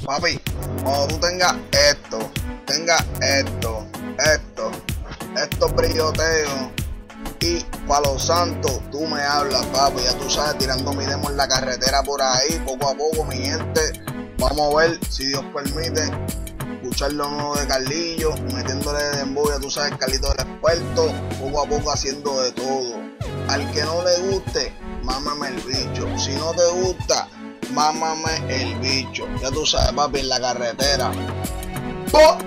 Papi, cuando tú tengas estos brilloteos y Palo Santo, tú me hablas, papi, ya tú sabes, tirando mi demo en la carretera por ahí, poco a poco, mi gente. Vamos a ver, si Dios permite, escuchar lo nuevo de Carlillo, metiéndole de dembow, ya tú sabes, Carlito el experto, poco a poco haciendo de todo. Al que no le guste, mámame el bicho. Si no te gusta, mámame el bicho. Ya tú sabes, papi, en la carretera. ¡Oh!